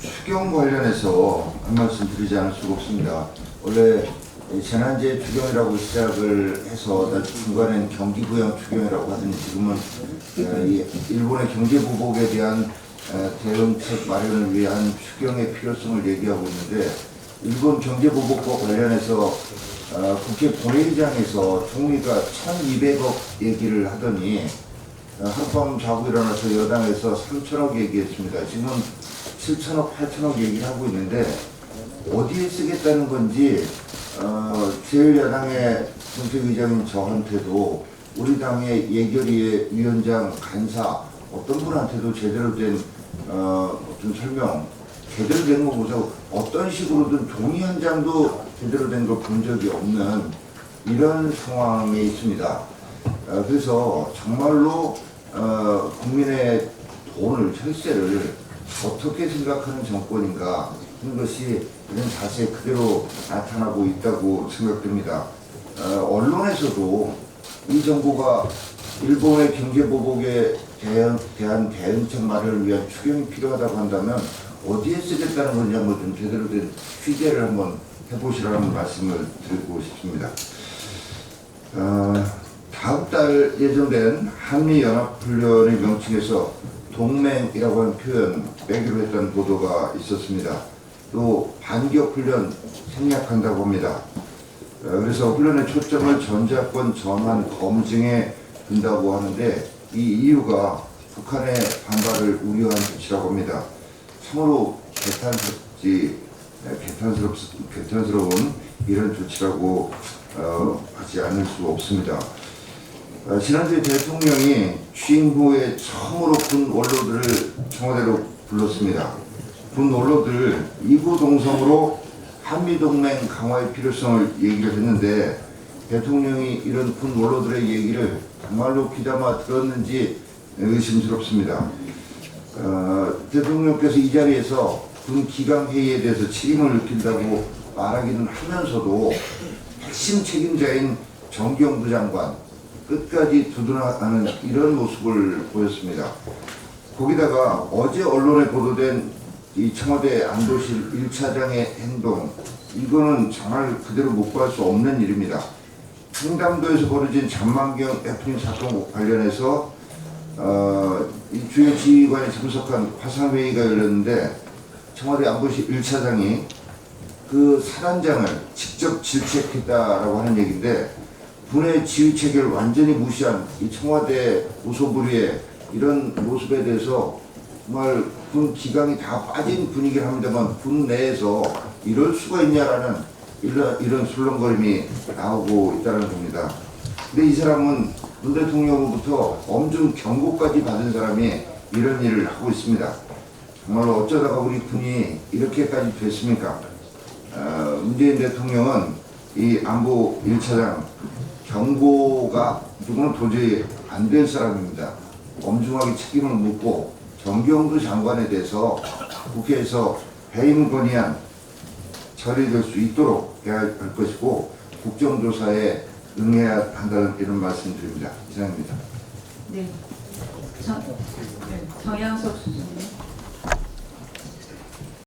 추경 관련해서 한 말씀 드리지 않을 수가 없습니다. 원래 재난재해 추경이라고 시작을 해서 중간에는 경기부양 추경이라고 하더니 지금은 이 일본의 경제보복에 대한 대응책 마련을 위한 추경의 필요성을 얘기하고 있는데, 일본 경제보복과 관련해서 국회 본회의장에서 총리가 1,200억 얘기를 하더니 하룻밤 자고 일어나서 여당에서 3,000억 얘기했습니다. 지금 7,000억, 8,000억 얘기를 하고 있는데 어디에 쓰겠다는 건지 제1야당의 정책의장인 저한테도 우리 당의 예결위의 위원장, 간사 어떤 분한테도 제대로 된 어떤 설명, 제대로 된 거 보자고 어떤 식으로든 종이 한 장도 제대로 된 걸 본 적이 없는 이런 상황에 있습니다. 그래서 정말로 국민의 돈을, 혈세를 어떻게 생각하는 정권인가 하는 것이 이런 자세 그대로 나타나고 있다고 생각됩니다. 언론에서도 이 정부가 일본의 경제보복에 대한 대응책 마련을 위한 추경이 필요하다고 한다면 어디에 쓰겠다는 건지 한번 좀 제대로 된 취재를 한번 해보시라는 말씀을 드리고 싶습니다. 다음 달 예정된 한미연합훈련의 명칭에서 동맹이라고 하는 표현 빼기로 했다는 보도가 있었습니다. 또 반격훈련 생략한다고 합니다. 그래서 훈련의 초점을 전자권 전환 검증에 둔다고 하는데, 이 이유가 북한의 반발을 우려한 조치라고 합니다. 참으로 개탄스러운 이런 조치라고 하지 않을 수 없습니다. 지난주에 대통령이 취임 후에 처음으로 군 원로들을 청와대로 불렀습니다. 군 원로들 이구동성으로 한미동맹 강화의 필요성을 얘기를 했는데, 대통령이 이런 군 원로들의 얘기를 정말로 귀담아 들었는지 의심스럽습니다. 대통령께서 이 자리에서 군 기강회의에 대해서 책임을 느낀다고 말하기는 하면서도 핵심 책임자인 정경부 장관 끝까지 두둔하는 이런 모습을 보였습니다. 거기다가 어제 언론에 보도된 이 청와대 안보실 1차장의 행동, 이거는 정말 그대로 묵과할 수 없는 일입니다. 청담도에서 벌어진 잔만경 해프닝 사건 관련해서 이 주요 지휘관이 참석한 화상회의가 열렸는데, 청와대 안보실 1차장이 그 사단장을 직접 질책했다라고 하는 얘기인데, 군의 지휘체계를 완전히 무시한 이 청와대 우소부리의 이런 모습에 대해서 정말 군 기강이 다 빠진 분위기를 합니다만, 군 내에서 이럴 수가 있냐라는 이런 술렁거림이 나오고 있다는 겁니다. 근데 이 사람은 문 대통령으로부터 엄중 경고까지 받은 사람이 이런 일을 하고 있습니다. 정말로 어쩌다가 우리 군이 이렇게까지 됐습니까? 문재인 대통령은 이 안보 1차장 경고가 누구는 도저히 안 될 사람입니다. 엄중하게 책임을 묻고 정경두 장관에 대해서 국회에서 해임 건의안 처리될 수 있도록 해야 할 것이고, 국정조사에 응해야 한다는 이런 말씀드립니다. 이상입니다. 네, 정양석 교수님.